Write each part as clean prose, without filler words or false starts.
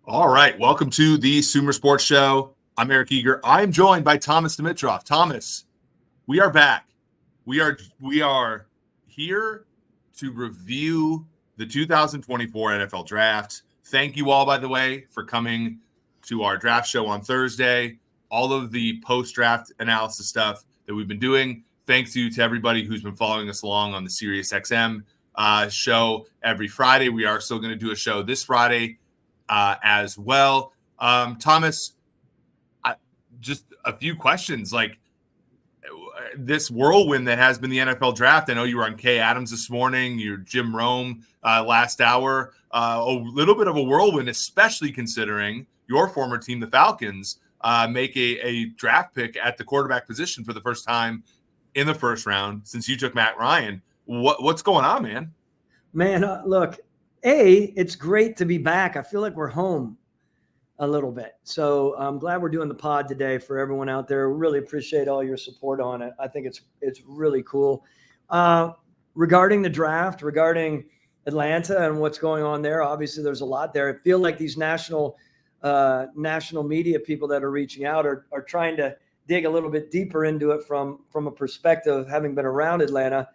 All right. Welcome to the SumerSports Show. I'm Eric Eager. I'm joined by Thomas Dimitroff. Thomas, we are back. We are here to review the 2024 NFL Draft. Thank you all, by the way, for coming to our draft show on Thursday. All of the post-draft analysis stuff that we've been doing. Thanks to everybody who's been following us along on the SiriusXM show every Friday. We are still going to do a show this Friday as well. Thomas, just a few questions. Like this whirlwind that has been the NFL draft. I know you were on Kay Adams this morning. You're Jim Rome last hour. A little bit of a whirlwind, especially considering your former team, the Falcons, make a draft pick at the quarterback position for the first time in the first round since you took Matt Ryan. What's going on, man? Man, look, it's great to be back. I feel like we're home a little bit. So I'm glad we're doing the pod today for everyone out there. Really appreciate all your support on it. I think it's really cool. Regarding the draft, regarding Atlanta and what's going on there, obviously there's a lot there. I feel like these national media people that are reaching out are trying to dig a little bit deeper into it from a perspective of having been around Atlanta.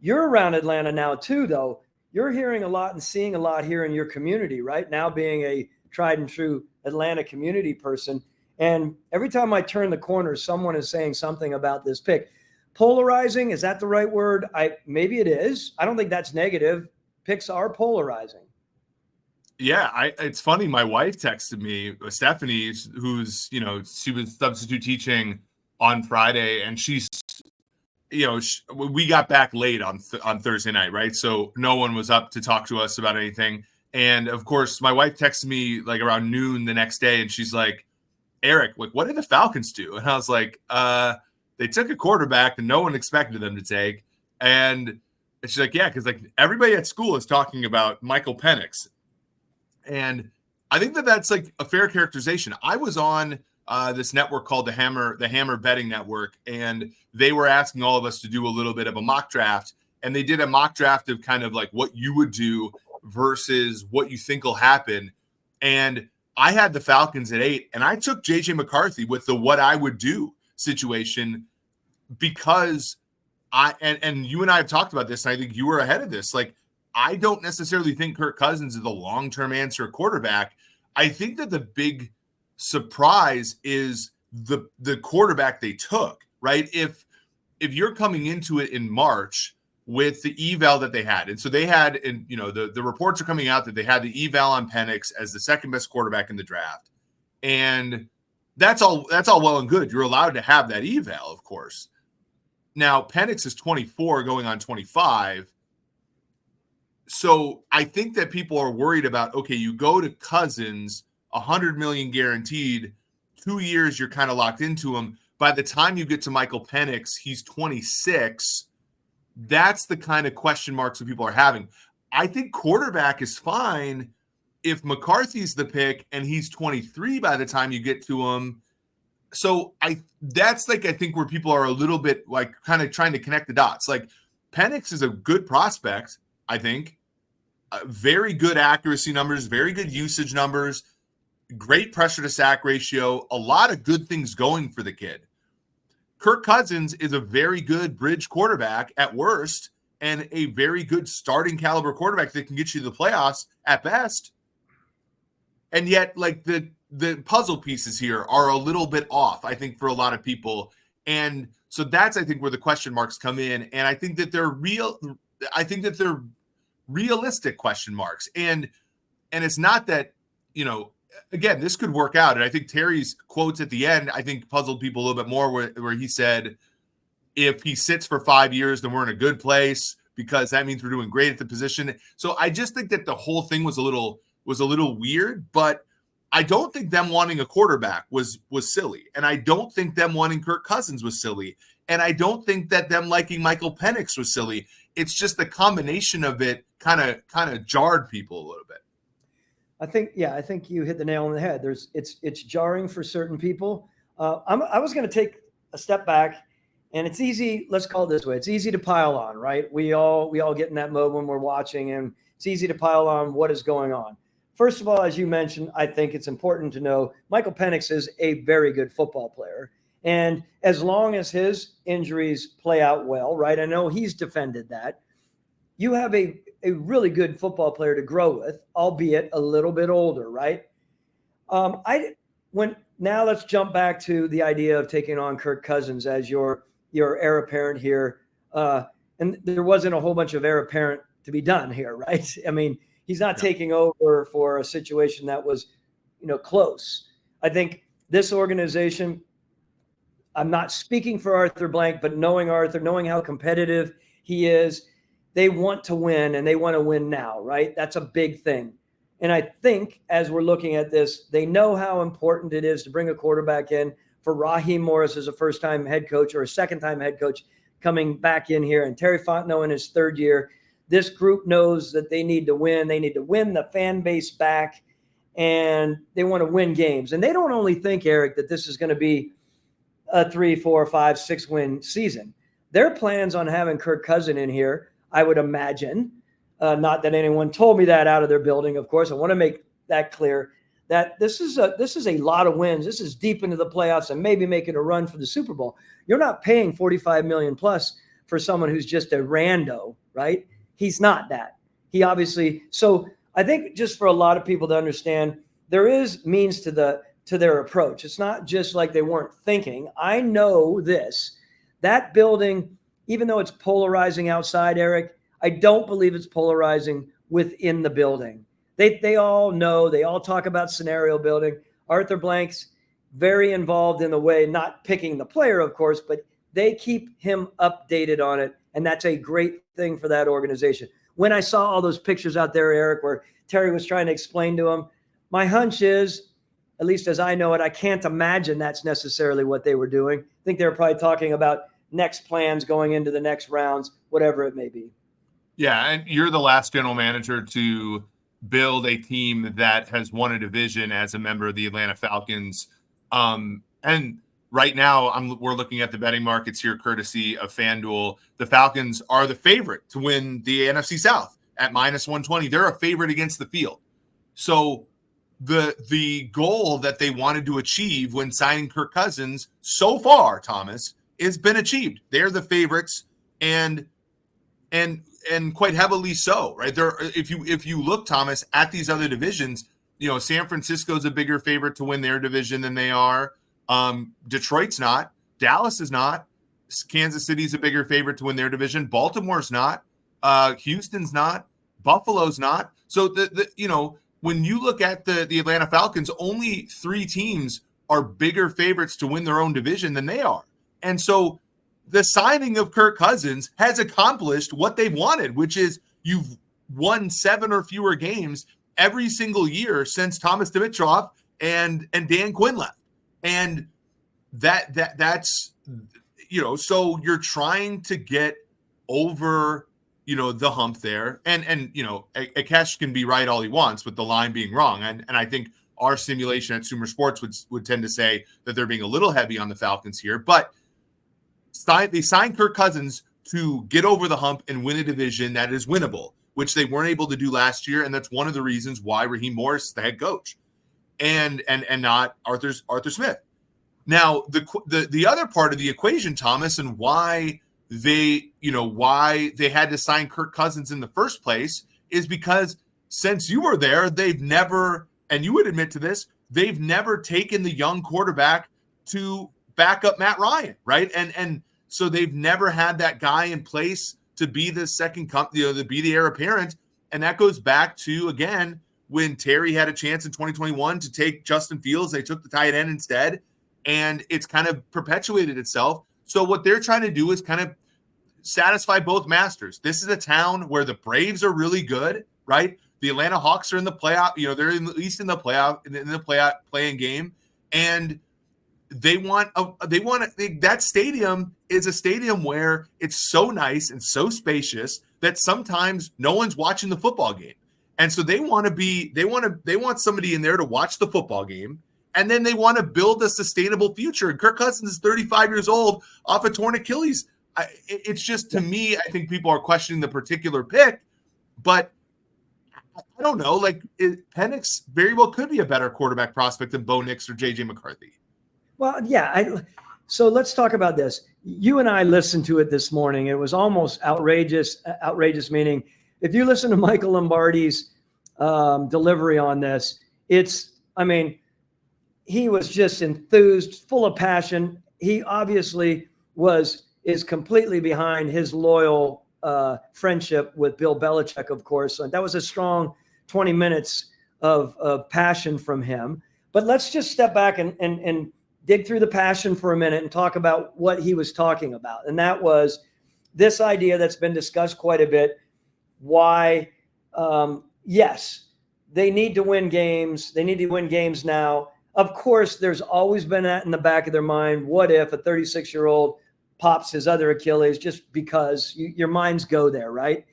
You're around Atlanta now too, though. You're hearing a lot and seeing a lot here in your community, right? Now being a tried and true Atlanta community person. And every time I turn the corner, someone is saying something about this pick. Polarizing, is that the right word? Maybe it is. I don't think that's negative. Picks are polarizing. Yeah, it's funny. My wife texted me, Stephanie, who's, she was substitute teaching on Friday, and she's, we got back late on Thursday night, right? So no one was up to talk to us about anything. And of course, my wife texted me like around noon the next day, and she's like, Eric, what did the Falcons do? And I was like, they took a quarterback that no one expected them to take. And she's like, yeah, because like everybody at school is talking about Michael Penix. And I think that's like a fair characterization. I was on this network called the Hammer Betting Network, and they were asking all of us to do a little bit of a mock draft, and they did a mock draft of kind of like what you would do versus what you think will happen. And I had the Falcons at 8, and I took JJ McCarthy with the what I would do situation because and you and I have talked about this, and I think you were ahead of this. Like, I don't necessarily think Kirk Cousins is the long-term answer quarterback. I think that the big surprise is the quarterback they took, right? If you're coming into it in March with the eval that they had, and so they had, and the reports are coming out that they had the eval on Penix as the second best quarterback in the draft, and that's all well and good. You're allowed to have that eval, of course. Now Penix is 24, going on 25. So I think that people are worried about, okay, you go to Cousins, $100 million guaranteed, 2 years, you're kind of locked into him. By the time you get to Michael Penix, he's 26. That's the kind of question marks that people are having. I think quarterback is fine if McCarthy's the pick and he's 23 by the time you get to him. So that's like, I think where people are a little bit like kind of trying to connect the dots. Like Penix is a good prospect, I think. Very good accuracy numbers, very good usage numbers, great pressure to sack ratio, a lot of good things going for the kid. Kirk Cousins is a very good bridge quarterback at worst and a very good starting caliber quarterback that can get you to the playoffs at best. And yet, like the puzzle pieces here are a little bit off, I think, for a lot of people. And so that's, I think, where the question marks come in. And I think that they're realistic question marks. And it's not that, again, this could work out. And I think Terry's quotes at the end, I think, puzzled people a little bit more where he said, if he sits for 5 years, then we're in a good place because that means we're doing great at the position. So I just think that the whole thing was a little weird, but I don't think them wanting a quarterback was silly. And I don't think them wanting Kirk Cousins was silly. And I don't think that them liking Michael Penix was silly. It's just the combination of it kind of jarred people a little bit. I think you hit the nail on the head. It's jarring for certain people. I was going to take a step back, and it's easy. Let's call it this way. It's easy to pile on, right? We all get in that mode when we're watching, and it's easy to pile on what is going on. first of all, as you mentioned, I think it's important to know Michael Penix is a very good football player. And as long as his injuries play out well, right? I know he's defended that. You have a really good football player to grow with, albeit a little bit older, right? Now let's jump back to the idea of taking on Kirk Cousins as your heir apparent here. And there wasn't a whole bunch of heir apparent to be done here, right? I mean, he's not taking over for a situation that was, close. I think this organization, I'm not speaking for Arthur Blank, but knowing Arthur, knowing how competitive he is, they want to win, and they want to win now, right? That's a big thing. And I think as we're looking at this, they know how important it is to bring a quarterback in. For Raheem Morris as a first-time head coach or a second-time head coach coming back in here, and Terry Fontenot in his third year, this group knows that they need to win. They need to win the fan base back, and they want to win games. And they don't only think, Eric, that this is going to be a 3, 4, 5, 6 win season. Their plans on having Kirk Cousins in here, I would imagine, not that anyone told me that out of their building, of course. I want to make that clear, that this is a lot of wins. This is deep into the playoffs and maybe making a run for the Super Bowl. You're not paying $45 million plus for someone who's just a rando, right? He's not that. He obviously. So I think just for a lot of people to understand, there is means to their approach. It's not just like they weren't thinking. I know this. That building, even though it's polarizing outside, Eric, I don't believe it's polarizing within the building. They all know. They all talk about scenario building. Arthur Blank's very involved in the way, not picking the player, of course, but they keep him updated on it, and that's a great thing for that organization. When I saw all those pictures out there, Eric, where Terry was trying to explain to him, my hunch is, at least as I know it, I can't imagine that's necessarily what they were doing. I think they were probably talking about next plans going into the next rounds, whatever it may be. Yeah, and you're the last general manager to build a team that has won a division as a member of the Atlanta Falcons. And right now, we're looking at the betting markets here, courtesy of FanDuel. The Falcons are the favorite to win the NFC South at -120. They're a favorite against the field. So the goal that they wanted to achieve when signing Kirk Cousins so far, Thomas, has been achieved. They're the favorites, and quite heavily so, right? There, if you look, Thomas, at these other divisions, San Francisco's a bigger favorite to win their division than they are. Detroit's not. Dallas is not. Kansas City's a bigger favorite to win their division. Baltimore's not. Houston's not. Buffalo's not. So when you look at the Atlanta Falcons, only 3 teams are bigger favorites to win their own division than they are. And so the signing of Kirk Cousins has accomplished what they wanted, which is you've won 7 or fewer games every single year since Thomas Dimitroff and Dan Quinn left. And that's so you're trying to get over the hump there, and Akesh can be right all he wants with the line being wrong, and I think our simulation at SumerSports would tend to say that they're being a little heavy on the Falcons here, but they signed Kirk Cousins to get over the hump and win a division that is winnable, which they weren't able to do last year, and that's one of the reasons why Raheem Morris is the head coach, and not Arthur Smith. Now, the other part of the equation, Thomas, and why they had to sign Kirk Cousins in the first place is because since you were there, they've never, and you would admit to this, they've never taken the young quarterback to back up Matt Ryan, right? And so they've never had that guy in place to be the second to be the heir apparent. And that goes back to, again, when Terry had a chance in 2021 to take Justin Fields, they took the tight end instead, and it's kind of perpetuated itself. So what they're trying to do is kind of satisfy both masters. This is a town where the Braves are really good, right? The Atlanta Hawks are in the playoff, they're at least in the playoff playing game, and that stadium is a stadium where it's so nice and so spacious that sometimes no one's watching the football game. And so they want somebody in there to watch the football game, and then they want to build a sustainable future. And Kirk Cousins is 35 years old off a torn Achilles. It's just, to me, I think people are questioning the particular pick, but I don't know. Like Penix very well could be a better quarterback prospect than Bo Nix or JJ McCarthy. Well, yeah. So let's talk about this. You and I listened to it this morning. It was almost outrageous. Outrageous meaning, if you listen to Michael Lombardi's delivery on this, he was just enthused, full of passion. He obviously is completely behind his loyal friendship with Bill Belichick, of course. And that was a strong 20 minutes of passion from him. But let's just step back and dig through the passion for a minute and talk about what he was talking about. And that was this idea that's been discussed quite a bit. Why, yes, they need to win games. They need to win games now. Of course, there's always been that in the back of their mind. What if a 36-year-old pops his other Achilles, just because your minds go there, right?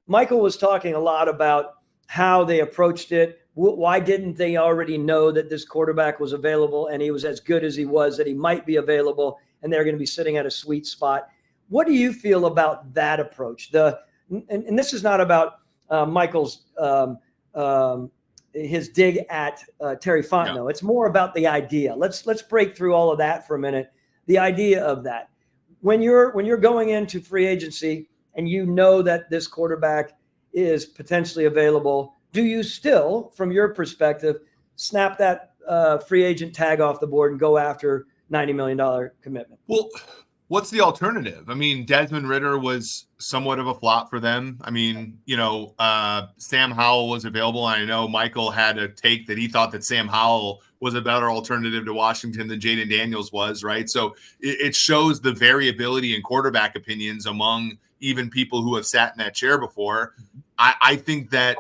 Michael was talking a lot about how they approached it. Why didn't they already know that this quarterback was available and he was as good as he was, that he might be available and they're going to be sitting at a sweet spot? What do you feel about that approach? And this is not about Michael's his dig at Terry Fontenot. No. It's more about the idea. Let's break through all of that for a minute. The idea of that. When you're going into free agency and you know that this quarterback is potentially available, do you still, from your perspective, snap that free agent tag off the board and go after $90 million commitment? Well, what's the alternative? I mean, Desmond Ridder was somewhat of a flop for them. I mean, Sam Howell was available. And I know Michael had a take that he thought that Sam Howell was a better alternative to Washington than Jaden Daniels was, right? So it shows the variability in quarterback opinions among even people who have sat in that chair before. I think that,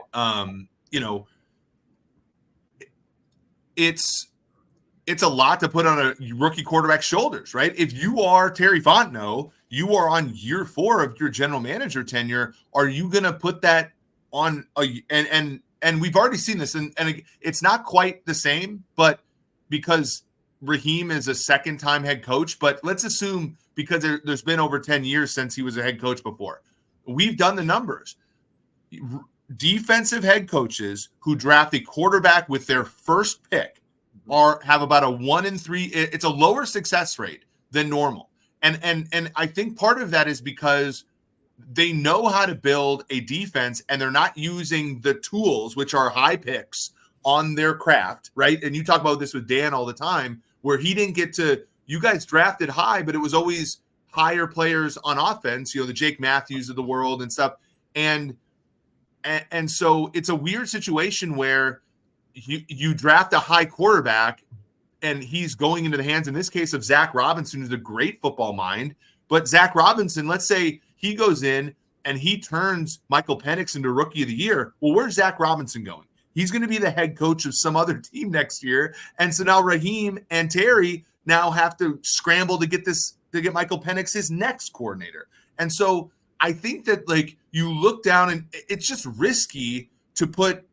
it's a lot to put on a rookie quarterback's shoulders, right? If you are Terry Fontenot, you are on year 4 of your general manager tenure. Are you going to put that on and we've already seen this, and it's not quite the same, but because Raheem is a second-time head coach, but let's assume because there's been over 10 years since he was a head coach before. We've done the numbers. Defensive head coaches who draft a quarterback with their first pick have about a 1 in 3. It's a lower success rate than normal. And I think part of that is because they know how to build a defense and they're not using the tools, which are high picks, on their craft, right? And you talk about this with Dan all the time, where he didn't get to, you guys drafted high, but it was always higher players on offense, the Jake Matthews of the world and stuff. And so it's a weird situation where you draft a high quarterback and he's going into the hands, in this case, of Zach Robinson, who's a great football mind. But Zach Robinson, let's say he goes in and he turns Michael Penix into Rookie of the Year. Well, where's Zach Robinson going? He's going to be the head coach of some other team next year. And so now Raheem and Terry now have to scramble to get Michael Penix his next coordinator. And so I think that, like, you look down and it's just risky to put,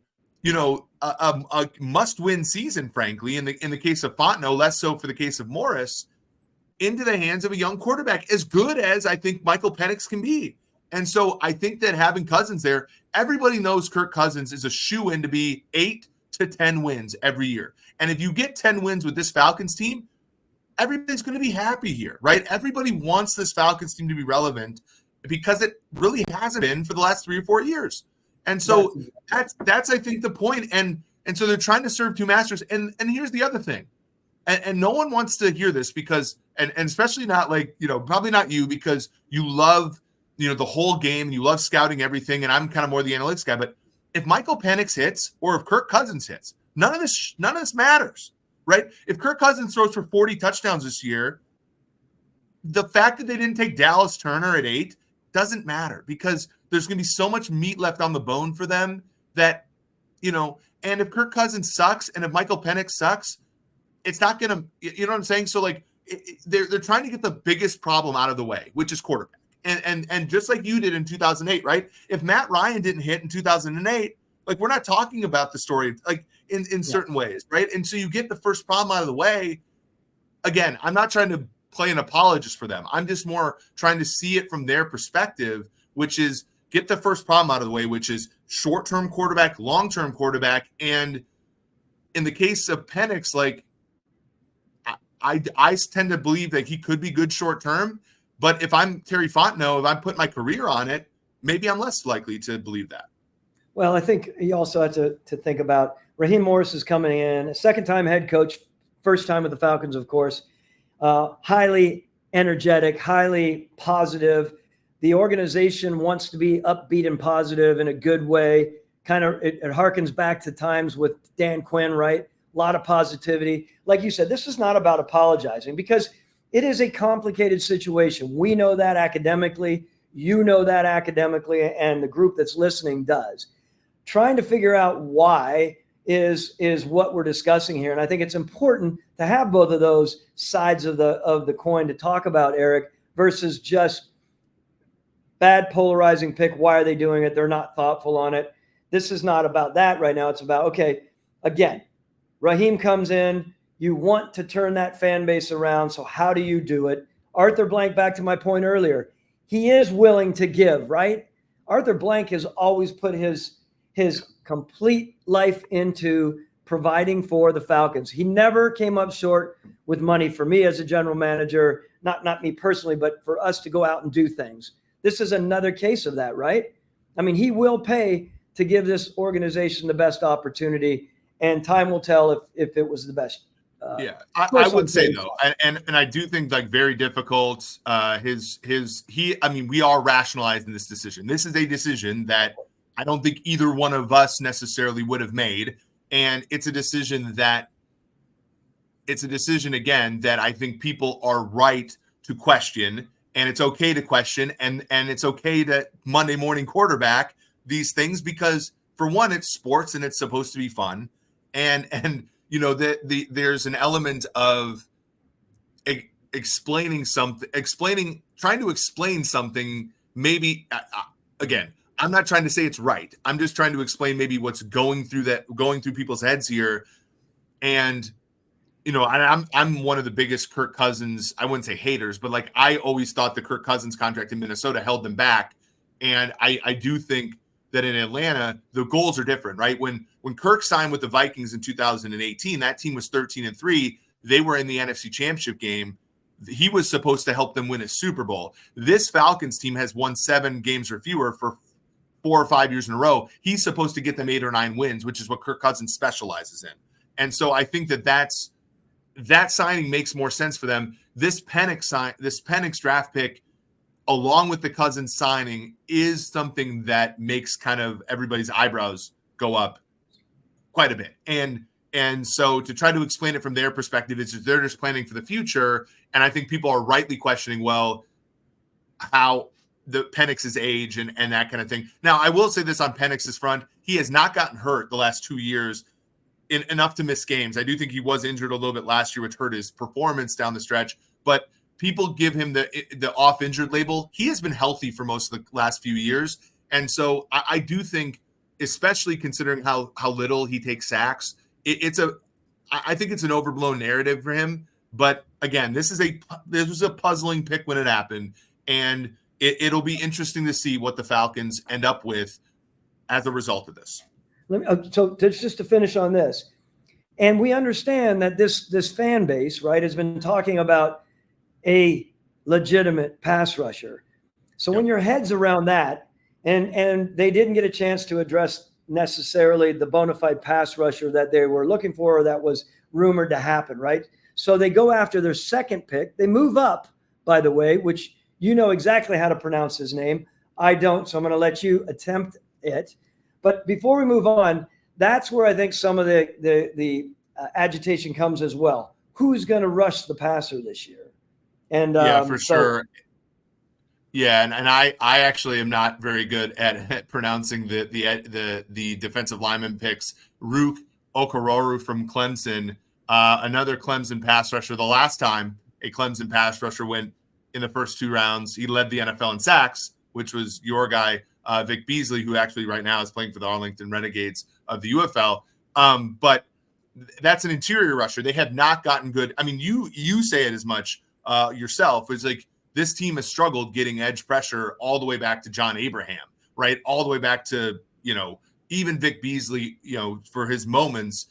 a must-win season, frankly, in the case of Fontenot, less so for the case of Morris, into the hands of a young quarterback, as good as I think Michael Penix can be. And so I think that having Cousins there, everybody knows Kirk Cousins is a shoo-in to be 8 to 10 wins every year. And if you get 10 wins with this Falcons team, everybody's going to be happy here, right? Everybody wants this Falcons team to be relevant because it really hasn't been for the last 3 or 4 years. And so that's I think, the point. And so they're trying to serve two masters. And here's the other thing. And no one wants to hear this because, and especially not probably not you, because you love, the whole game and you love scouting everything. And I'm kind of more the analytics guy. But if Michael Penix hits or if Kirk Cousins hits, none of this matters, right? If Kirk Cousins throws for 40 touchdowns this year, the fact that they didn't take Dallas Turner at 8 doesn't matter, because there's going to be so much meat left on the bone for them that, and if Kirk Cousins sucks and if Michael Penix sucks, it's not going to, you know what I'm saying? So they're trying to get the biggest problem out of the way, which is quarterback. And just like you did in 2008, right? If Matt Ryan didn't hit in 2008, we're not talking about the story, in certain ways, right? And so you get the first problem out of the way. Again, I'm not trying to play an apologist for them. I'm just more trying to see it from their perspective, which is, get the first problem out of the way, which is short-term quarterback, long-term quarterback. And in the case of Penix, like I tend to believe that he could be good short-term, but if I'm Terry Fontenot, if I'm putting my career on it, maybe I'm less likely to believe that. Well, I think you also have to think about Raheem Morris is coming in, a second-time head coach, first time with the Falcons, of course, highly energetic, highly positive. The organization wants to be upbeat and positive in a good way. Kind of, it harkens back to times with Dan Quinn, right? A lot of positivity. Like you said, this is not about apologizing because it is a complicated situation. We know that academically. You know that academically, and the group that's listening does. Trying to figure out why is what we're discussing here. And I think it's important to have both of those sides of the coin to talk about, Eric, versus just bad polarizing pick. Why are they doing it? They're not thoughtful on it. This is not about that right now. It's about, okay, again, Raheem comes in. You want to turn that fan base around. So how do you do it? Arthur Blank, back to my point earlier, he is willing to give, right? Arthur Blank has always put his complete life into providing for the Falcons. He never came up short with money for me as a general manager, not me personally, but for us to go out and do things. This is another case of that, right? I mean, he will pay to give this organization the best opportunity, and time will tell if it was the best. I would say though, and I do think like very difficult. I mean, we are rationalizing this decision. This is a decision that I don't think either one of us necessarily would have made, and it's a decision again that I think people are right to question, and it's okay to question, and it's okay to Monday morning quarterback these things because for one, it's sports and it's supposed to be fun, and you know there's an element of trying to explain something. Maybe again, I'm not trying to say it's right. I'm just trying to explain maybe what's going through people's heads here. And you know, I'm one of the biggest Kirk Cousins, I wouldn't say haters, but like I always thought the Kirk Cousins contract in Minnesota held them back. And I do think that in Atlanta, the goals are different, right? When Kirk signed with the Vikings in 2018, that team was 13-3. They were in the NFC Championship game. He was supposed to help them win a Super Bowl. This Falcons team has won 7 games or fewer for 4 or 5 years in a row. He's supposed to get them 8 or 9 wins, which is what Kirk Cousins specializes in. And so I think that signing makes more sense for them. This Penix draft pick, along with the Cousins signing, is something that makes kind of everybody's eyebrows go up quite a bit. And so to try to explain it from their perspective, it's just, they're just planning for the future. And I think people are rightly questioning, well, how the Penix's age and that kind of thing. Now, I will say this on Penix's front. He has not gotten hurt the last 2 years enough to miss games. I do think he was injured a little bit last year, which hurt his performance down the stretch. But people give him the off injured label. He has been healthy for most of the last few years. And so I do think, especially considering how little he takes sacks, I think it's an overblown narrative for him. But again, this was a puzzling pick when it happened. And it'll be interesting to see what the Falcons end up with as a result of this. So just to finish on this, and we understand that this fan base, right, has been talking about a legitimate pass rusher. So when your head's around that, and they didn't get a chance to address necessarily the bona fide pass rusher that they were looking for or that was rumored to happen, right? So they go after their second pick. They move up, by the way, which you know exactly how to pronounce his name. I don't, so I'm going to let you attempt it. But before we move on, that's where I think some of the agitation comes as well. Who's going to rush the passer this year? And for sure. Yeah, and I actually am not very good at pronouncing the defensive lineman picks. Rook Okororu from Clemson, another Clemson pass rusher. The last time a Clemson pass rusher went in the first 2 rounds, he led the NFL in sacks, which was your guy, Vic Beasley, who actually right now is playing for the Arlington Renegades of the UFL. But that's an interior rusher. They have not gotten good. I mean, you say it as much yourself. It's like this team has struggled getting edge pressure all the way back to John Abraham, right? All the way back to, even Vic Beasley, for his moments,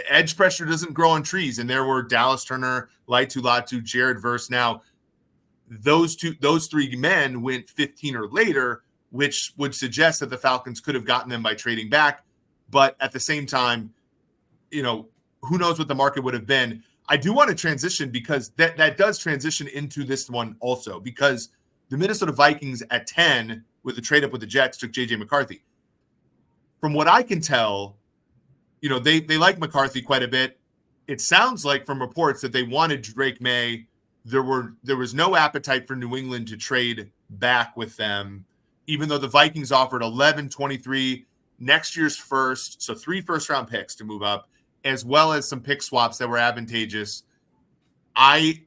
edge pressure doesn't grow on trees. And there were Dallas Turner, Laitu Latu, Jared Verse. Now, those three men went 15 or later, which would suggest that the Falcons could have gotten them by trading back. But at the same time, who knows what the market would have been. I do want to transition because that does transition into this one also, because the Minnesota Vikings at 10 with the trade up with the Jets took J.J. McCarthy. From what I can tell, they like McCarthy quite a bit. It sounds like from reports that they wanted Drake Maye. There was no appetite for New England to trade back with them, even though the Vikings offered 11, 23, next year's first, so 3 first-round picks to move up, as well as some pick swaps that were advantageous. I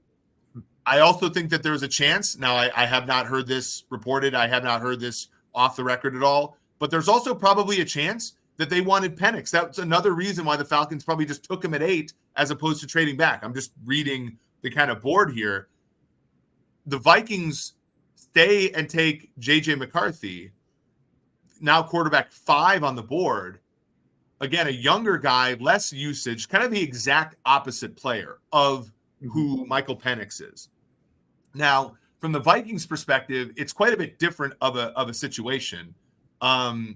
also think that there was a chance. Now, I have not heard this reported. I have not heard this off the record at all. But there's also probably a chance that they wanted Penix. That's another reason why the Falcons probably just took him at 8 as opposed to trading back. I'm just reading the kind of board here. The Vikings stay and take J.J. McCarthy, now quarterback 5 on the board. Again, a younger guy, less usage, kind of the exact opposite player of who Michael Penix is. Now, from the Vikings' perspective, it's quite a bit different of a situation. The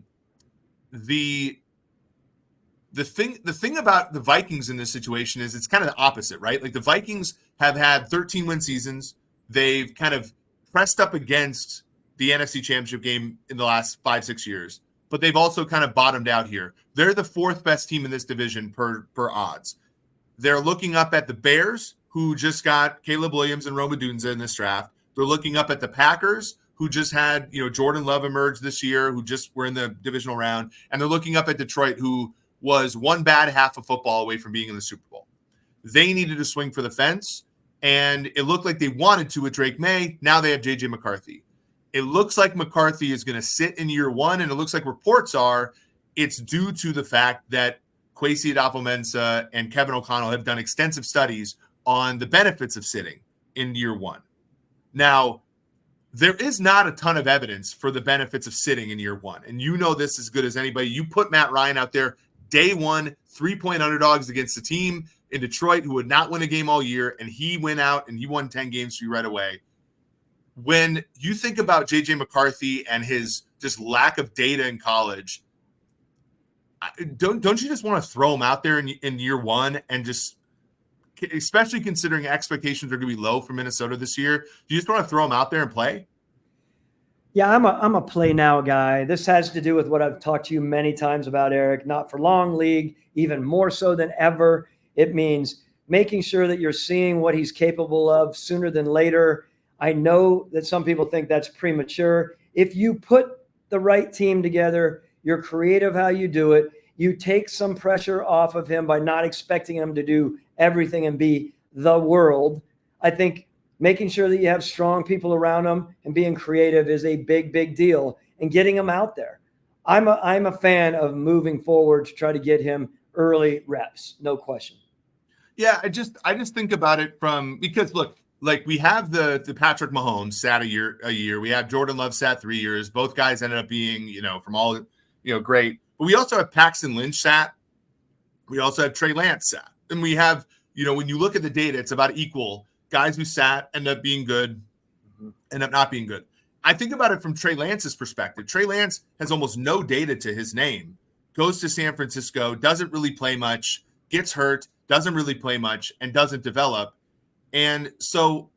thing about the Vikings in this situation is it's kind of the opposite, right? Like the Vikings have had 13-win seasons. They've kind of pressed up against the NFC Championship game in the last 5-6 years, but they've also kind of bottomed out here. They're the 4th best team in this division per odds. They're looking up at the Bears, who just got Caleb Williams and Rome Odunze in this draft. They're looking up at the Packers, who just had, Jordan Love emerge this year, who just were in the divisional round. And they're looking up at Detroit, who was one bad half of football away from being in the Super Bowl. They needed to swing for the fence, and it looked like they wanted to with Drake Maye. Now they have J.J. McCarthy. It looks like McCarthy is going to sit in year 1, and it looks like reports are it's due to the fact that Kwesi Adofo-Mensah and Kevin O'Connell have done extensive studies on the benefits of sitting in year 1. Now, there is not a ton of evidence for the benefits of sitting in year 1, and this as good as anybody. You put Matt Ryan out there, day 1, 3-point underdogs against a team in Detroit who would not win a game all year, and he went out and he won 10 games for you right away. When you think about J.J. McCarthy and his just lack of data in college, don't you just want to throw him out there in year 1 and just, especially considering expectations are going to be low for Minnesota this year, do you just want to throw him out there and play? Yeah, I'm a play now guy. This has to do with what I've talked to you many times about, Eric. Not for long league, even more so than ever. It means making sure that you're seeing what he's capable of sooner than later. I know that some people think that's premature. If you put the right team together, you're creative how you do it. You take some pressure off of him by not expecting him to do everything and be the world. I think making sure that you have strong people around him and being creative is a big, big deal, and getting him out there. I'm a fan of moving forward to try to get him early reps, no question. Yeah, I just think about it because look, like we have the Patrick Mahomes sat a year. We have Jordan Love sat 3 years. Both guys ended up being, from all, great. But we also have Paxton Lynch sat. We also have Trey Lance sat. And we have, when you look at the data, it's about equal. Guys who sat end up being good, end up not being good. I think about it from Trey Lance's perspective. Trey Lance has almost no data to his name, goes to San Francisco, doesn't really play much, gets hurt, doesn't really play much, and doesn't develop. And so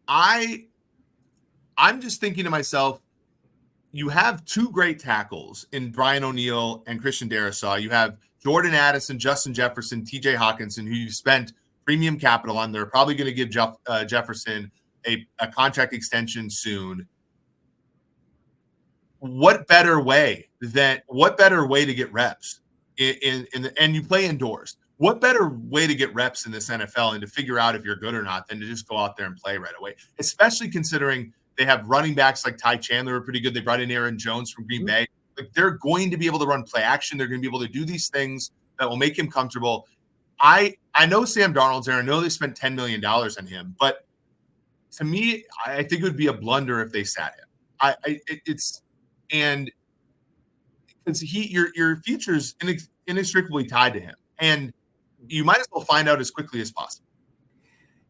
I'm just thinking to myself, you have 2 great tackles in Brian O'Neill and Christian Darrisaw. You have Jordan Addison, Justin Jefferson, TJ Hawkinson, who you spent premium capital on. They're probably going to give Jefferson a contract extension soon. What better way to get reps and you play indoors? What better way to get reps in this NFL and to figure out if you're good or not than to just go out there and play right away, especially considering they have running backs like Ty Chandler are pretty good. They brought in Aaron Jones from Green Bay. Like they're going to be able to run play action. They're going to be able to do these things that will make him comfortable. I know Sam Darnold's there. I know they spent $10 million on him, but to me, I think it would be a blunder if they sat him. And because your future's inextricably tied to him, and you might as well find out as quickly as possible.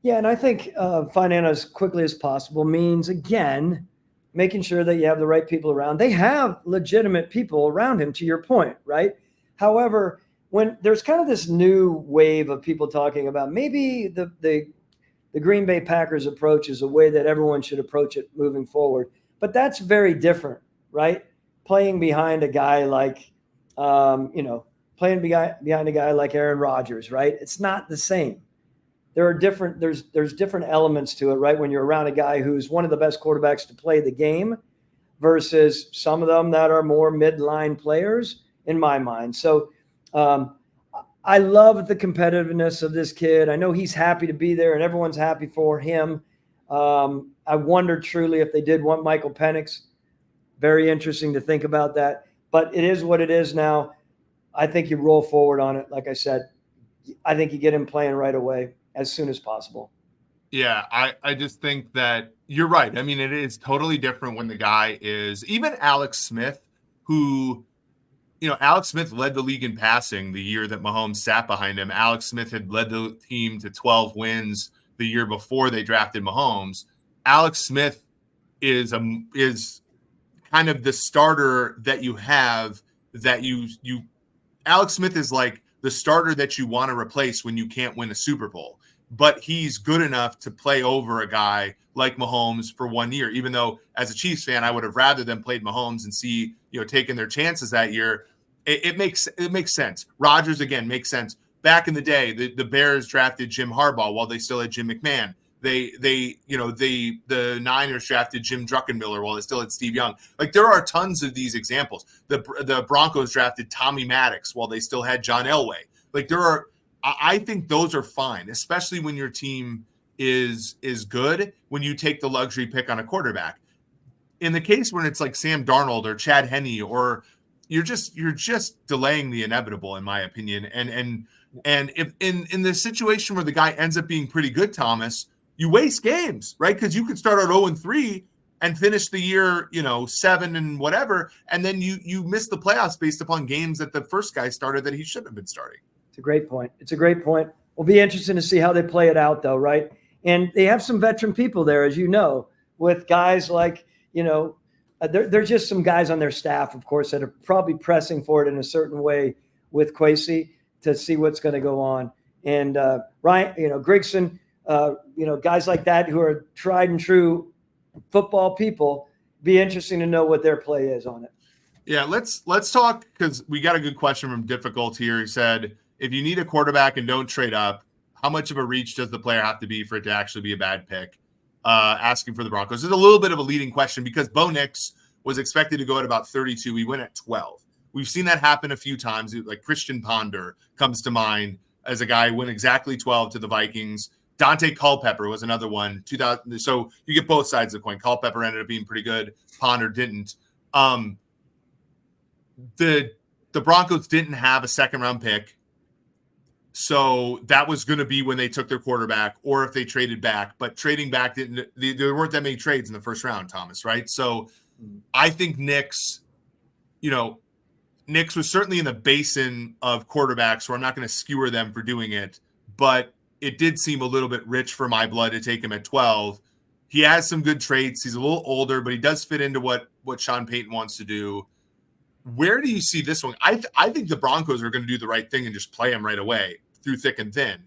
Yeah, and I think finding out as quickly as possible means, again, making sure that you have the right people around. They have legitimate people around him, to your point, right? However, when there's kind of this new wave of people talking about maybe the Green Bay Packers approach is a way that everyone should approach it moving forward. But that's very different, right? Playing behind a guy like, playing behind a guy like Aaron Rodgers, right? It's not the same. There's different elements to it, right? When you're around a guy who's one of the best quarterbacks to play the game versus some of them that are more midline players, in my mind. So I love the competitiveness of this kid. I know he's happy to be there and everyone's happy for him. I wonder truly if they did want Michael Penix. Very interesting to think about that. But it is what it is now. I think you roll forward on it. Like I said, I think you get him playing right away as soon as possible. Yeah, I just think that you're right. I mean, it is totally different when the guy is, even Alex Smith, who, Alex Smith led the league in passing the year that Mahomes sat behind him. Alex Smith had led the team to 12 wins the year before they drafted Mahomes. Alex Smith is kind of the starter that you have that you Alex Smith is like the starter that you want to replace when you can't win a Super Bowl. But he's good enough to play over a guy like Mahomes for 1 year, even though as a Chiefs fan, I would have rather them played Mahomes and see, taking their chances that year. It makes sense. Rodgers, again, makes sense. Back in the day, the Bears drafted Jim Harbaugh while they still had Jim McMahon. The Niners drafted Jim Druckenmiller while they still had Steve Young. Like, there are tons of these examples. The Broncos drafted Tommy Maddox while they still had John Elway. Like, I think those are fine, especially when your team is good, when you take the luxury pick on a quarterback. In the case when it's like Sam Darnold or Chad Henne, or you're just delaying the inevitable, in my opinion. And if in the situation where the guy ends up being pretty good, Thomas, you waste games, right? Because you could start out 0-3 and finish the year, 7 and whatever, and then you miss the playoffs based upon games that the first guy started that he shouldn't have been starting. It's a great point. We'll be interesting to see how they play it out, though, right? And they have some veteran people there, as you know, with guys like, there's just some guys on their staff, of course, that are probably pressing for it in a certain way with Kwesi to see what's going to go on. And Ryan, Grigson, guys like that who are tried and true football people, be interesting to know what their play is on it. Yeah, let's talk, because we got a good question from Difficult here. He said, if you need a quarterback and don't trade up, how much of a reach does the player have to be for it to actually be a bad pick? Asking for the Broncos. It's a little bit of a leading question because Bo Nix was expected to go at about 32. He went at 12. We've seen that happen a few times. Like Christian Ponder comes to mind as a guy who went exactly 12 to the Vikings. Dante Culpepper was another one. 2000. So you get both sides of the coin. Culpepper ended up being pretty good. Ponder didn't. The Broncos didn't have a second-round pick. So that was going to be when they took their quarterback, or if they traded back. But trading back there weren't that many trades in the first round, Thomas, right? So I think Nix was certainly in the basin of quarterbacks, so I'm not going to skewer them for doing it. But it did seem a little bit rich for my blood to take him at 12. He has some good traits. He's a little older, but he does fit into what Sean Payton wants to do. Where do you see this one? I think the Broncos are going to do the right thing and just play him right away through thick and thin.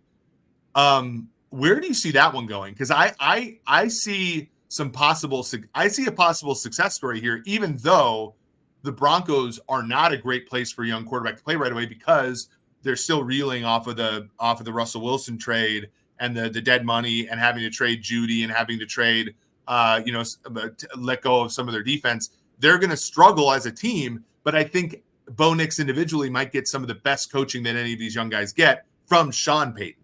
Where do you see that one going? Because I see a possible success story here, even though the Broncos are not a great place for a young quarterback to play right away, because they're still reeling off of the Russell Wilson trade and the dead money, and having to trade Judy and having to trade let go of some of their defense. They're going to struggle as a team, but I think Bo Nix individually might get some of the best coaching that any of these young guys get from Sean Payton.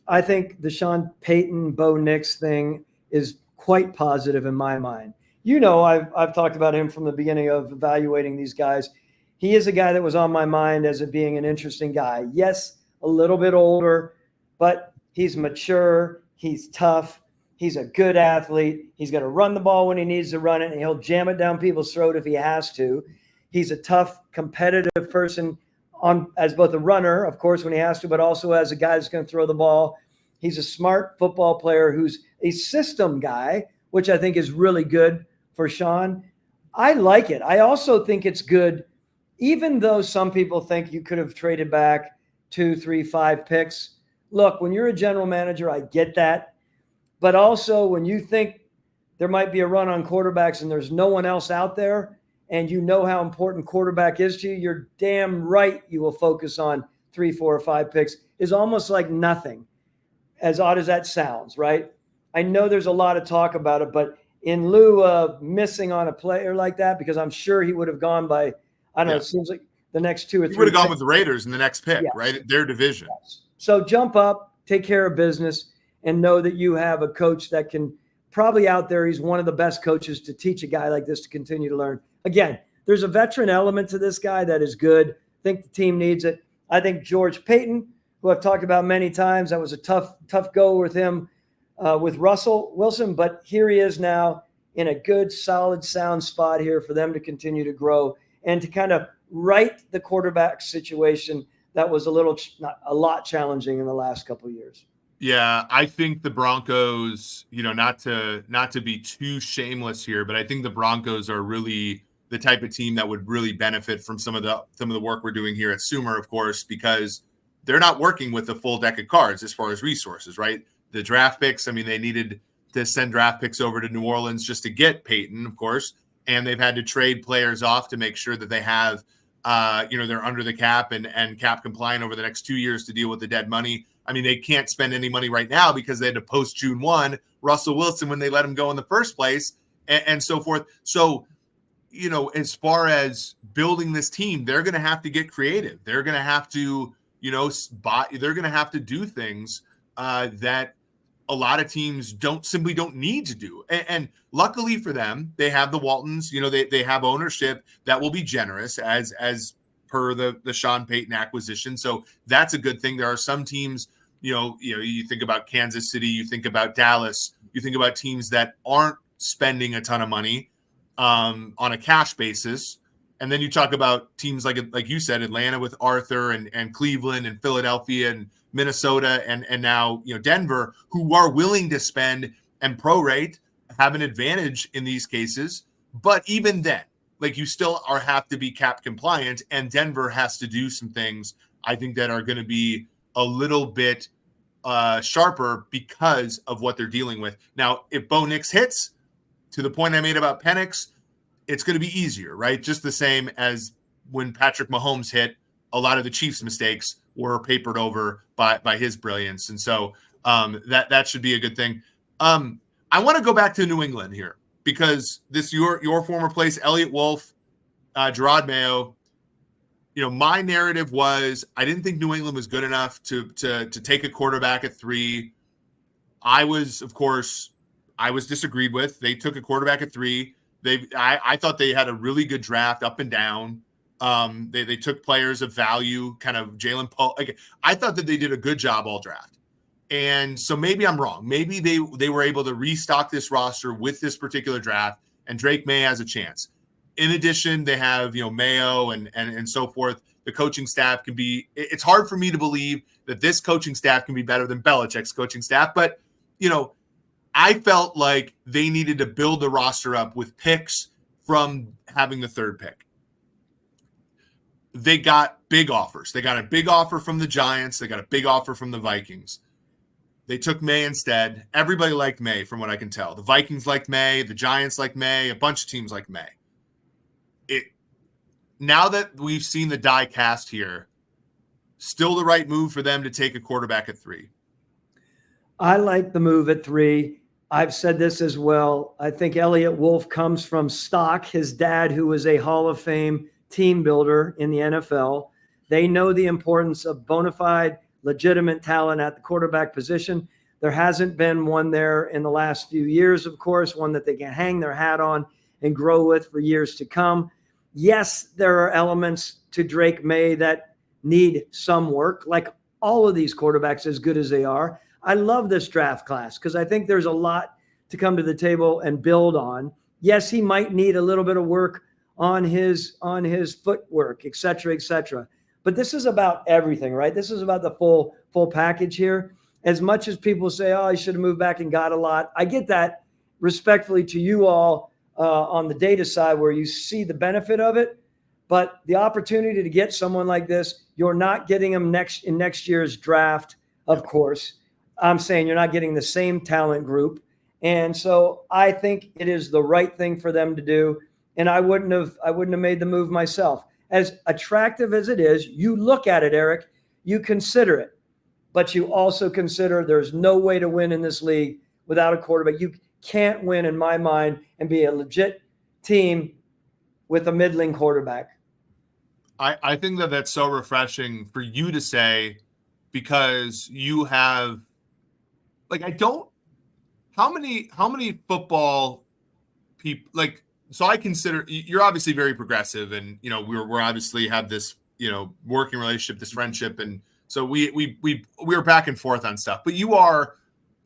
I think the Sean Payton, Bo Nix thing is quite positive in my mind. I've talked about him from the beginning of evaluating these guys. He is a guy that was on my mind as it being an interesting guy. Yes, a little bit older, but he's mature. He's tough. He's a good athlete. He's going to run the ball when he needs to run it, and he'll jam it down people's throat if he has to. He's a tough, competitive person as both a runner, of course, when he has to, but also as a guy that's going to throw the ball. He's a smart football player who's a system guy, which I think is really good for Sean. I like it. I also think it's good, even though some people think you could have traded back 2, 3, 5 picks. Look, when you're a general manager, I get that. But also when you think there might be a run on quarterbacks and there's no one else out there, and you know how important quarterback is to you, you're damn right you will focus on 3, 4, or 5 picks. Is almost like nothing, as odd as that sounds, right? I know there's a lot of talk about it, but in lieu of missing on a player like that, because I'm sure he would have gone by, I don't know, it seems like the next 2 or 3. He would have gone with the Raiders in the next pick, Yes. right? Their division. Yes. So jump up, take care of business, and know that you have a coach that can probably out there. He's one of the best coaches to teach a guy like this to continue to learn. Again, there's a veteran element to this guy that is good. I think the team needs it. I think George Payton, who I've talked about many times, that was a tough go with him, with Russell Wilson, but here he is now in a good, solid, sound spot here for them to continue to grow and to kind of right the quarterback situation that was a lot challenging in the last couple of years. Yeah, I think the Broncos, not to be too shameless here, but I think the Broncos are really the type of team that would really benefit from some of the work we're doing here at Sumer, of course, because they're not working with a full deck of cards as far as resources, right? The draft picks, I mean, they needed to send draft picks over to New Orleans just to get Peyton, of course, and they've had to trade players off to make sure that they have, they're under the cap and cap compliant over the next 2 years to deal with the dead money. I mean, they can't spend any money right now because they had to post June 1 Russell Wilson when they let him go in the first place and so forth. So, as far as building this team, they're going to have to get creative. They're going to have to, they're going to have to do things that a lot of teams simply don't need to do. And luckily for them, they have the Waltons, they have ownership that will be generous as per the Sean Payton acquisition. So that's a good thing. There are some teams, you think about Kansas City, you think about Dallas, you think about teams that aren't spending a ton of money on a cash basis. And then you talk about teams like you said, Atlanta with Arthur and Cleveland and Philadelphia and Minnesota and now, Denver, who are willing to spend and prorate, have an advantage in these cases. But even then, you still have to be cap compliant, and Denver has to do some things, I think, that are going to be a little bit sharper because of what they're dealing with. Now, if Bo Nix hits, to the point I made about Penix, it's going to be easier, right? Just the same as when Patrick Mahomes hit, a lot of the Chiefs' mistakes were papered over by his brilliance. And so that should be a good thing. I want to go back to New England here because this your former place, Elliott Wolf, Gerard Mayo. My narrative was I didn't think New England was good enough to take a quarterback at 3. I was disagreed with. They took a quarterback at 3. I thought they had a really good draft up and down. They took players of value, kind of Jalen Poe. I thought that they did a good job all draft. And so maybe I'm wrong. Maybe they were able to restock this roster with this particular draft, and Drake Maye has a chance. In addition, they have, Mayo and so forth. The coaching staff can be – it's hard for me to believe that this coaching staff can be better than Belichick's coaching staff. But, I felt like they needed to build the roster up with picks from having the 3rd pick. They got big offers. They got a big offer from the Giants. They got a big offer from the Vikings. They took Maye instead. Everybody liked Maye from what I can tell. The Vikings liked Maye. The Giants liked Maye. A bunch of teams like Maye. Now that we've seen the die cast here, still the right move for them to take a quarterback at 3. I like the move at 3. I've said this as well. I think Elliott Wolf comes from stock. His dad, who was a Hall of Fame team builder in the NFL. They know the importance of bona fide, legitimate talent at the quarterback position. There hasn't been one there in the last few years, of course, one that they can hang their hat on and grow with for years to come. Yes, there are elements to Drake Maye that need some work, like all of these quarterbacks, as good as they are. I love this draft class because I think there's a lot to come to the table and build on. Yes, he might need a little bit of work on his footwork, et cetera, et cetera. But this is about everything, right? This is about the full package here. As much as people say, oh, I should have moved back and got a lot, I get that respectfully to you all on the data side where you see the benefit of it. But the opportunity to get someone like this, you're not getting them in next year's draft, of course. I'm saying you're not getting the same talent group. And so I think it is the right thing for them to do. And I wouldn't have made the move myself. As attractive as it is, you look at it, Eric, you consider it. But you also consider there's no way to win in this league without a quarterback. You can't win, in my mind, and be a legit team with a middling quarterback. I think that that's so refreshing for you to say, because you have, like, how many football people, like, so I consider you're obviously very progressive, and, you know, we're obviously have this, you know, working relationship, this friendship. And so we were back and forth on stuff, but you are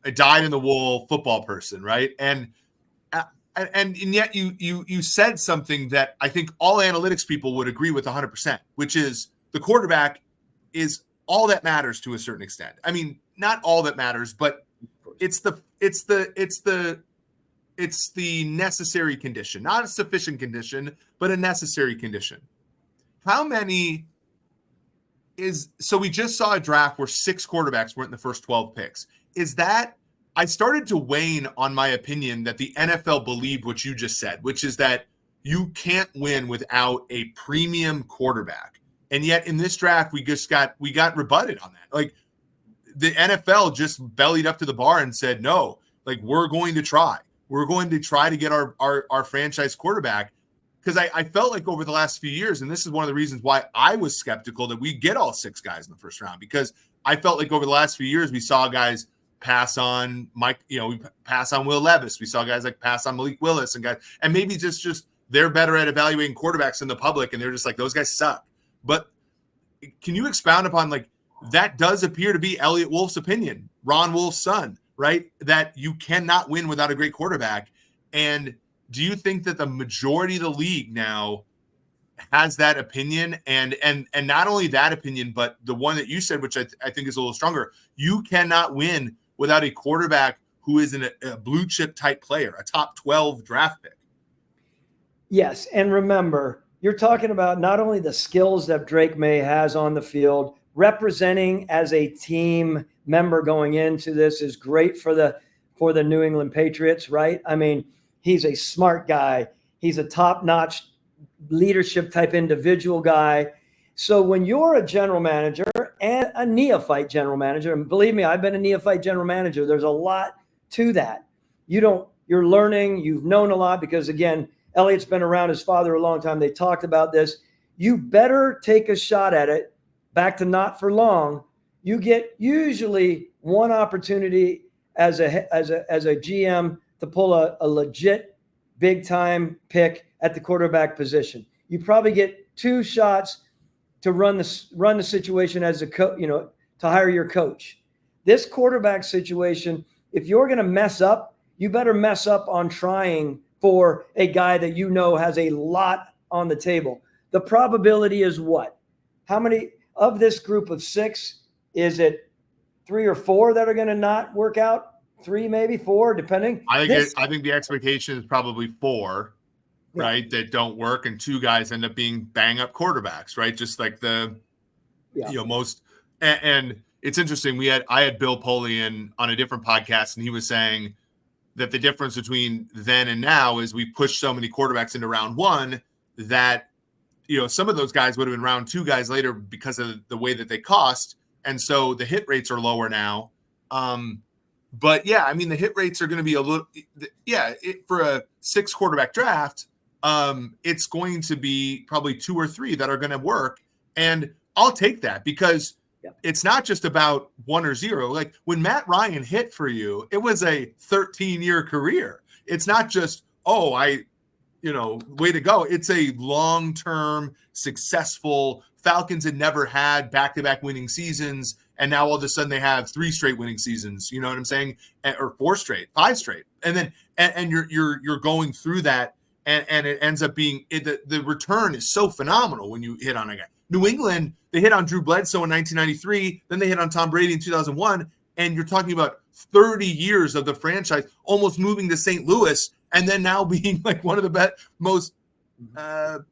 a dyed-in-the-wool football person, right? And yet you said something that I think all analytics people would agree with 100%, which is the quarterback is all that matters to a certain extent. I mean, not all that matters, but it's the necessary condition, not a sufficient condition, but a necessary condition. How many so we just saw a draft where 6 quarterbacks weren't in the first 12 picks. Is that, I started to wane on my opinion that the NFL believed what you just said, which is that you can't win without a premium quarterback. And yet in this draft, we got rebutted on that. Like, the NFL just bellied up to the bar and said, no, like, we're going to try to get our franchise quarterback. Because I felt like over the last few years, and this is one of the reasons why I was skeptical that we get all 6 guys in the first round, because I felt like over the last few years, we saw guys pass on we pass on Will Levis. We saw guys like pass on Malik Willis and guys, and maybe just they're better at evaluating quarterbacks than the public. And they're just like, those guys suck. But can you expound upon, like, that does appear to be Elliot Wolf's opinion, Ron Wolf's son, right? That you cannot win without a great quarterback. And do you think that the majority of the league now has that opinion? And not only that opinion, but the one that you said, which I think is a little stronger, you cannot win without a quarterback who is a blue chip type player, a top 12 draft pick. Yes. And remember, you're talking about not only the skills that Drake Maye has on the field, representing as a team member going into this is great for the New England Patriots, right? I mean, he's a smart guy. He's a top-notch leadership type individual guy. So when you're a general manager and a neophyte general manager, and believe me, I've been a neophyte general manager, there's a lot to that. You're learning, you've known a lot, because again, Elliot's been around his father a long time. They talked about this. You better take a shot at it. Back to not for long. You get usually one opportunity as a GM to pull a legit big time pick at the quarterback position. You probably get 2 shots to run the situation as a coach, to hire your coach. This quarterback situation, if you're going to mess up, you better mess up on trying for a guy that has a lot on the table. The probability is what? How many of this group of 6, is it 3 or 4 that are going to not work out? 3, maybe 4, depending. I think the expectation is probably 4, yeah, right, that don't work, and 2 guys end up being bang up quarterbacks, right? Just like most. And it's interesting. I had Bill Polian on a different podcast, and he was saying that the difference between then and now is we pushed so many quarterbacks into round 1 that, some of those guys would have been round 2 guys later because of the way that they cost. And so the hit rates are lower now. But yeah, I mean, the hit rates are going to be a little, for a 6 quarterback draft, it's going to be probably 2 or 3 that are going to work. And I'll take that, because it's not just about 1 or 0. Like, when Matt Ryan hit for you, it was a 13-year career. It's not just, way to go. It's a long-term, successful. Falcons had never had back-to-back winning seasons, and now all of a sudden they have 3 straight winning seasons. You know what I'm saying? Or 4 straight, 5 straight, and then and you're going through that, and it ends up being the return is so phenomenal when you hit on a guy. New England, they hit on Drew Bledsoe in 1993, then they hit on Tom Brady in 2001, and you're talking about 30 years of the franchise almost moving to St. Louis, and then now being like one of the most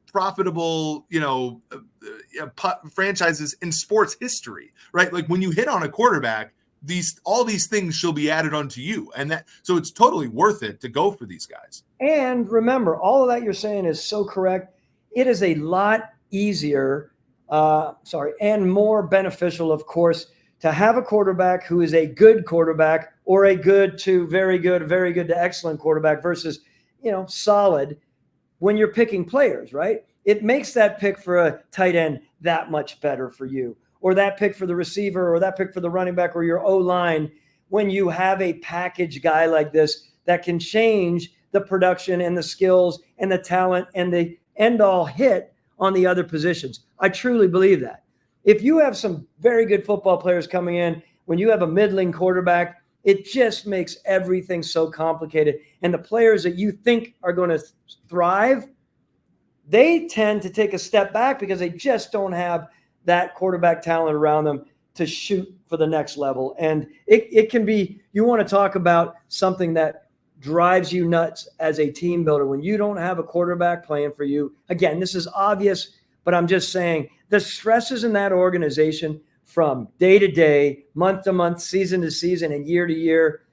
profitable, franchises in sports history, right? Like when you hit on a quarterback, all these things shall be added onto you, and so it's totally worth it to go for these guys. And remember, all of that you're saying is so correct. It is a lot easier, and more beneficial, of course, to have a quarterback who is a good quarterback or a good to very good to excellent quarterback versus, solid when you're picking players, right? It makes that pick for a tight end that much better for you, or that pick for the receiver, or that pick for the running back, or your O-line, when you have a package guy like this that can change the production and the skills and the talent and the end-all hit on the other positions. I truly believe that. If you have some very good football players coming in, when you have a middling quarterback, it just makes everything so complicated. And the players that you think are going to thrive, they tend to take a step back because they just don't have that quarterback talent around them to shoot for the next level. And it can be, you want to talk about something that drives you nuts as a team builder when you don't have a quarterback playing for you. Again, this is obvious, but I'm just saying the stresses in that organization from day to day, month to month, season to season, and year to year,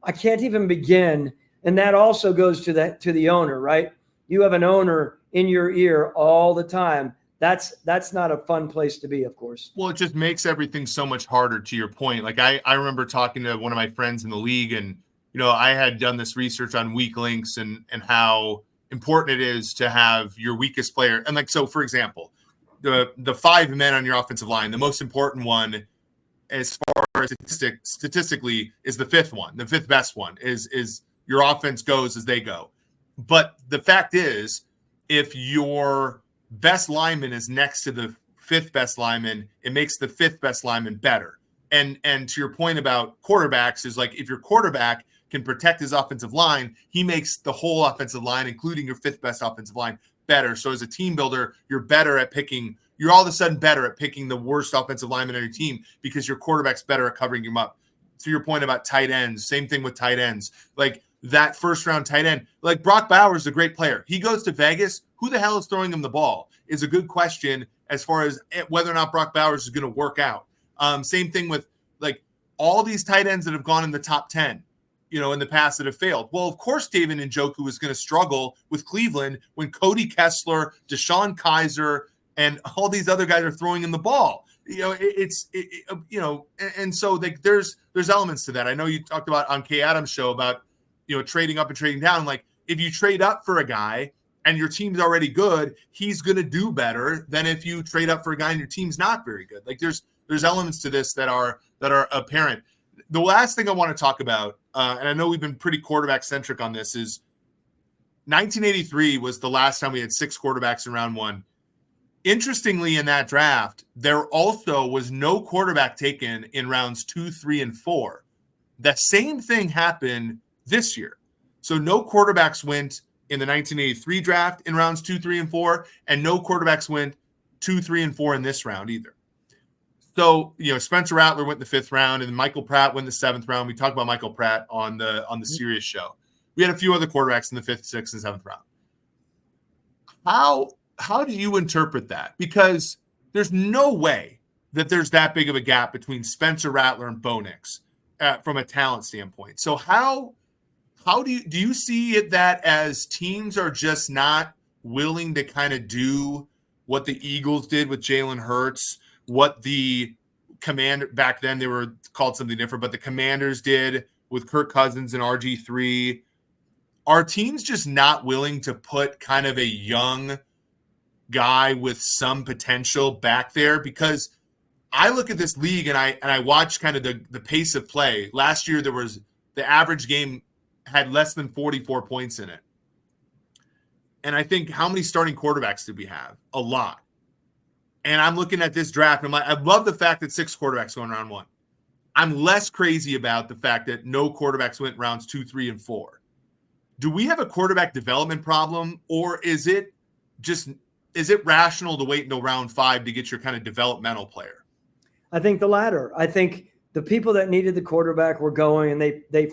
I can't even begin. And that also goes to the owner, right? You have an owner in your ear all the time. That's not a fun place to be, of course. Well, it just makes everything so much harder, to your point. Like I remember talking to one of my friends in the league, and I had done this research on weak links and how important it is to have your weakest player. And like, so for example, the 5 men on your offensive line, the most important one as far as statistically is the 5th one. The 5th best one is your offense goes as they go. But the fact is, if your best lineman is next to the 5th best lineman, it makes the 5th best lineman better. And to your point about quarterbacks is like, if your quarterback can protect his offensive line, he makes the whole offensive line, including your 5th best offensive line, better. So as a team builder, you're all of a sudden better at picking the worst offensive lineman on your team because your quarterback's better at covering him up. To your point about tight ends, same thing with tight ends. Like that first round tight end, like Brock Bowers is a great player. He goes to Vegas. Who the hell is throwing him the ball is a good question as far as whether or not Brock Bowers is going to work out. Same thing with like all these tight ends that have gone in the top 10, in the past that have failed. Well, of course, David Njoku is going to struggle with Cleveland when Cody Kessler, Deshaun Kaiser, and all these other guys are throwing him the ball. And so like there's elements to that. I know you talked about on Kay Adams' show about, trading up and trading down. Like if you trade up for a guy and your team's already good, he's going to do better than if you trade up for a guy and your team's not very good. Like there's elements to this that are apparent. The last thing I want to talk about, and I know we've been pretty quarterback centric on this, is 1983 was the last time we had 6 quarterbacks in round 1. Interestingly, in that draft, there also was no quarterback taken in rounds 2, 3, and 4. The same thing happened this year. So no quarterbacks went in the 1983 draft in rounds 2, 3, and 4, and no quarterbacks went 2, 3, and 4 in this round either. So, Spencer Rattler went in the 5th round, and Michael Pratt went in the 7th round. We talked about Michael Pratt on the Sirius show. We had a few other quarterbacks in the 5th, 6th, and 7th round. How do you interpret that? Because there's no way that there's that big of a gap between Spencer Rattler and Bo Nix from a talent standpoint. So how do you see it that as teams are just not willing to kind of do what the Eagles did with Jalen Hurts, what the Commander back then, they were called something different, but the Commanders did with Kirk Cousins and RG3? Are teams just not willing to put kind of a young guy with some potential back there? Because I look at this league and I watch kind of the pace of play. Last year, there was the average game had less than 44 points in it. And I think, how many starting quarterbacks did we have? A lot. And I'm looking at this draft. And I'm like, I love the fact that 6 quarterbacks going round 1. I'm less crazy about the fact that no quarterbacks went rounds 2, 3, and 4. Do we have a quarterback development problem, or is it rational to wait until round 5 to get your kind of developmental player? I think the latter. I think the people that needed the quarterback were going, and they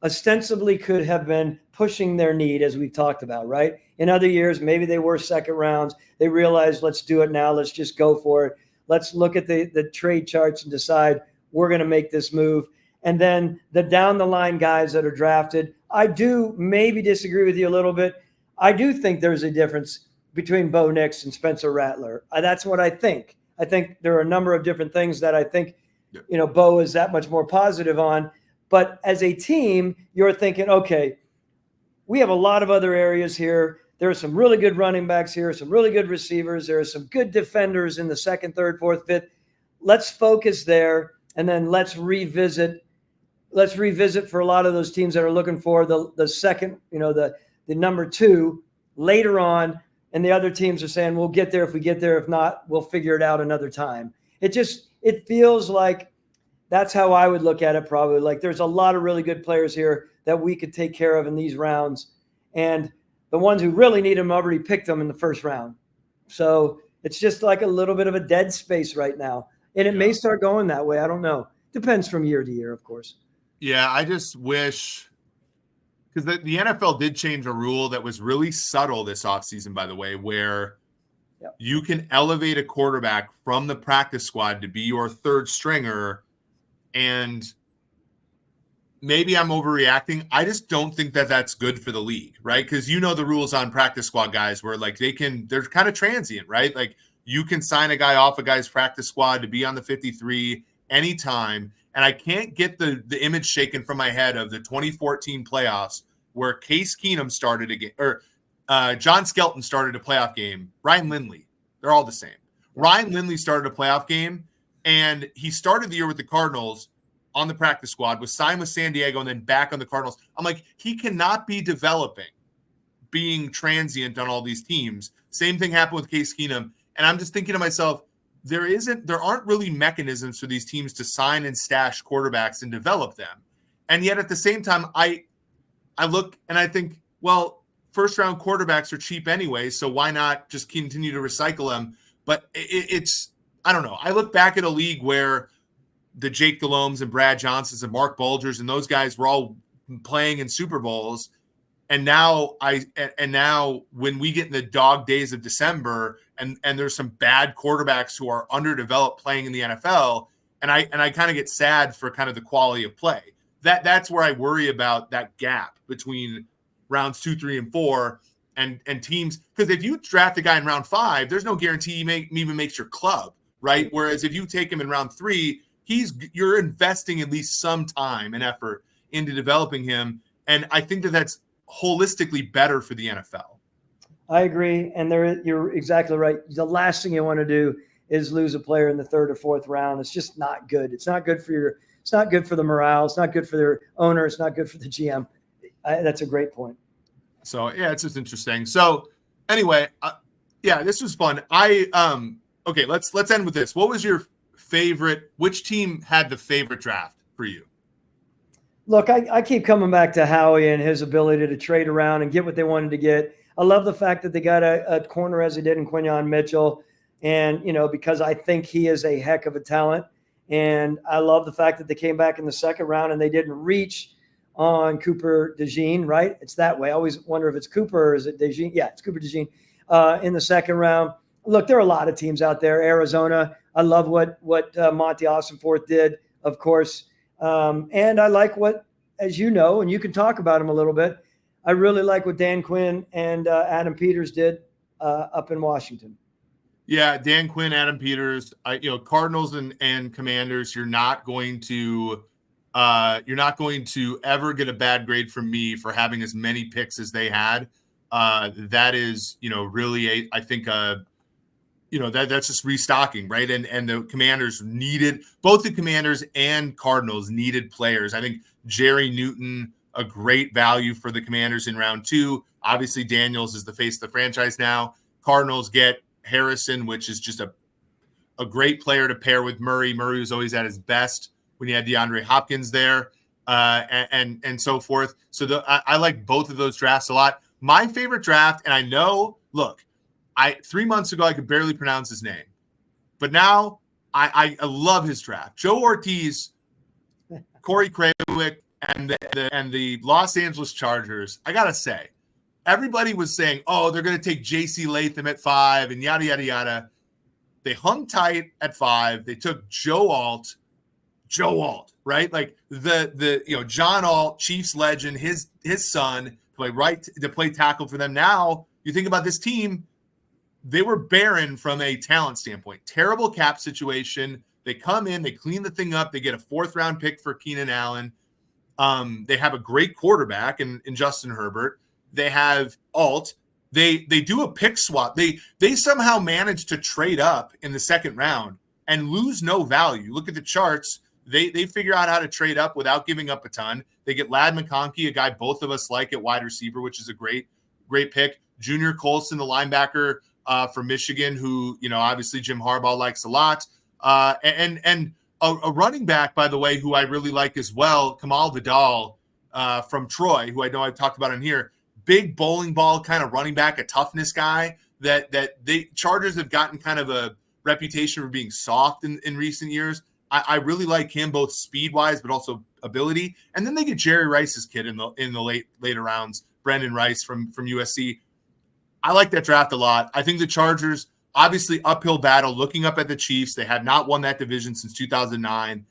ostensibly could have been pushing their need, as we've talked about, right? In other years, maybe they were second rounds. They realized, let's do it now. Let's just go for it. Let's look at the trade charts and decide we're going to make this move. And then the down the line guys that are drafted, I do maybe disagree with you a little bit. I do think there's a difference between Bo Nix and Spencer Rattler. That's what I think. I think there are a number of different things that I think, Bo is that much more positive on. But as a team, you're thinking, okay, we have a lot of other areas here. There are some really good running backs here, some really good receivers. There are some good defenders in the 2nd, 3rd, 4th, 5th. Let's focus there, and then let's revisit for a lot of those teams that are looking for the second, the number 2 later on. And the other teams are saying, we'll get there if we get there. If not, we'll figure it out another time. It feels like that's how I would look at it probably. Like there's a lot of really good players here that we could take care of in these rounds. And the ones who really need them already picked them in the 1st round. So it's just like a little bit of a dead space right now. And it may start going that way. I don't know. Depends from year to year, of course. Yeah, I just wish – because the NFL did change a rule that was really subtle this offseason, by the way, where you can elevate a quarterback from the practice squad to be your 3rd stringer. And maybe I'm overreacting. I just don't think that that's good for the league, right? Because the rules on practice squad guys where like they're kind of transient, right? Like you can sign a guy off a guy's practice squad to be on the 53 anytime. And I can't get the image shaken from my head of the 2014 playoffs where Case Keenum started a game, or John Skelton started a playoff game. Ryan Lindley, they're all the same. Ryan Lindley started a playoff game, and he started the year with the Cardinals on the practice squad, was signed with San Diego, and then back on the Cardinals. I'm like, he cannot be developing, being transient on all these teams. Same thing happened with Case Keenum. And I'm just thinking to myself, there aren't really mechanisms for these teams to sign and stash quarterbacks and develop them. And yet at the same time, I look and I think, well, 1st round quarterbacks are cheap anyway, so why not just continue to recycle them? But it's I don't know. I look back at a league where the Jake Delomes and Brad Johnsons and Mark Bulgers and those guys were all playing in Super Bowls. And now when we get in the dog days of December and there's some bad quarterbacks who are underdeveloped playing in the NFL, and I kind of get sad for kind of the quality of play. That's where I worry about that gap between rounds 2, 3, and 4 and teams. Because if you draft a guy in round 5, there's no guarantee he even makes your club, right? Whereas if you take him in round 3, you're investing at least some time and effort into developing him. And I think that's holistically better for the NFL. I agree. And you're exactly right. The last thing you want to do is lose a player in the 3rd or 4th round. It's just not good. It's not good for it's not good for the morale. It's not good for their owner. It's not good for the GM. That's a great point. So yeah, it's just interesting. So anyway, this was fun. Okay, let's end with this. What was your favorite? Which team had the favorite draft for you? Look, I keep coming back to Howie and his ability to trade around and get what they wanted to get. I love the fact that they got a corner as they did in Quinyon Mitchell. And, because I think he is a heck of a talent. And I love the fact that they came back in the 2nd round and they didn't reach on Cooper DeJean, right? It's that way. I always wonder if it's Cooper or is it DeJean? Yeah, it's Cooper DeJean in the 2nd round. Look, there are a lot of teams out there. Arizona, I love what Monty Austinforth did, of course. And I like what, as you know, and you can talk about him a little bit, I really like what Dan Quinn and Adam Peters did up in Washington. Yeah, Dan Quinn, Adam Peters, Cardinals and Commanders, you're not going to ever get a bad grade from me for having as many picks as they had. That is, really I think that's just restocking, right? And the Commanders both the Commanders and Cardinals needed players. I think Jerry Newton, a great value for the Commanders in round 2. Obviously, Daniels is the face of the franchise now. Cardinals get Harrison, which is just a great player to pair with Murray. Murray was always at his best when you had DeAndre Hopkins there, and so forth. So I like both of those drafts a lot. My favorite draft, and I know, look, 3 months ago I could barely pronounce his name, but now I love his draft. Joe Ortiz, Corey Krawick, and the Los Angeles Chargers. I gotta say, everybody was saying, "Oh, they're going to take J.C. Latham at 5 and yada yada yada." They hung tight at 5. They took Joe Alt, right? Like the John Alt, Chiefs legend, his son to play tackle for them. Now you think about this team, they were barren from a talent standpoint. Terrible cap situation. They come in, they clean the thing up. They get a 4th round pick for Keenan Allen. They have a great quarterback in Justin Herbert. They have Alt. They do a pick swap. They somehow manage to trade up in the 2nd round and lose no value. Look at the charts. They figure out how to trade up without giving up a ton. They get Ladd McConkey, a guy both of us like at wide receiver, which is a great pick. Junior Colson, the linebacker from Michigan, who obviously Jim Harbaugh likes a lot. And a running back, by the way, who I really like as well, Kamal Vidal from Troy, who I know I've talked about in here. Big bowling ball kind of running back, a toughness guy that they Chargers have gotten kind of a reputation for being soft in recent years. I really like him both speed wise, but also ability. And then they get Jerry Rice's kid in the later rounds, Brendan Rice from USC. I like that draft a lot. I think the Chargers, obviously uphill battle, looking up at the Chiefs. They have not won that division since 2009.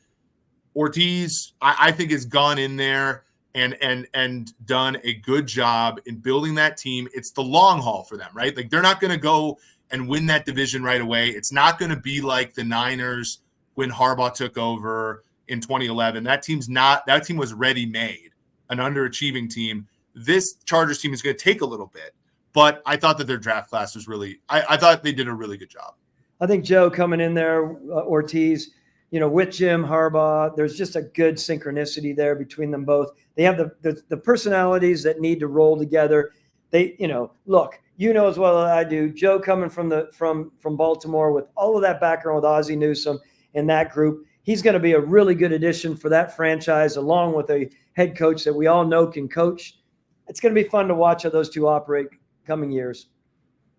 Ortiz, I think, has gone in there and done a good job in building that team. It's the long haul for them, right? Like, they're not going to go and win that division right away. It's not going to be like the Niners when Harbaugh took over in 2011. That team was ready-made, an underachieving team. This Chargers team is going to take a little bit, but I thought that their draft class was really I thought they did a really good job. I think Joe coming in there, Ortiz, with Jim Harbaugh, there's just a good synchronicity there between them both. They have the personalities that need to roll together. They, look, as well as I do, Joe coming from Baltimore with all of that background with Ozzie Newsome and that group, he's going to be a really good addition for that franchise, along with a head coach that we all know can coach. It's going to be fun to watch how those two operate coming years.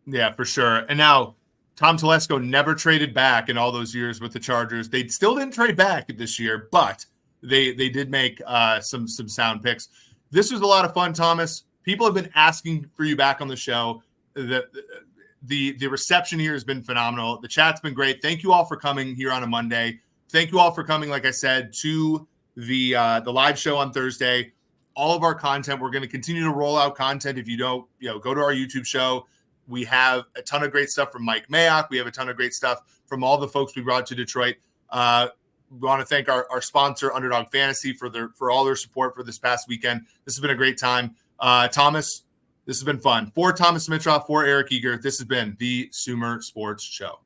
Yeah, for sure. And now Tom Telesco never traded back in all those years with the Chargers. They still didn't trade back this year, but they did make some sound picks. This was a lot of fun, Thomas. People have been asking for you back on the show. The reception here has been phenomenal. The chat's been great. Thank you all for coming here on a Monday. Thank you all for coming, like I said, to the live show on Thursday. All of our content, we're going to continue to roll out content. If you don't, go to our YouTube show. We have a ton of great stuff from Mike Mayock. We have a ton of great stuff from all the folks we brought to Detroit. We want to thank our sponsor, Underdog Fantasy, for all their support for this past weekend. This has been a great time. Thomas, this has been fun. For Thomas Dimitroff, for Eric Eager, this has been the SumerSports Show.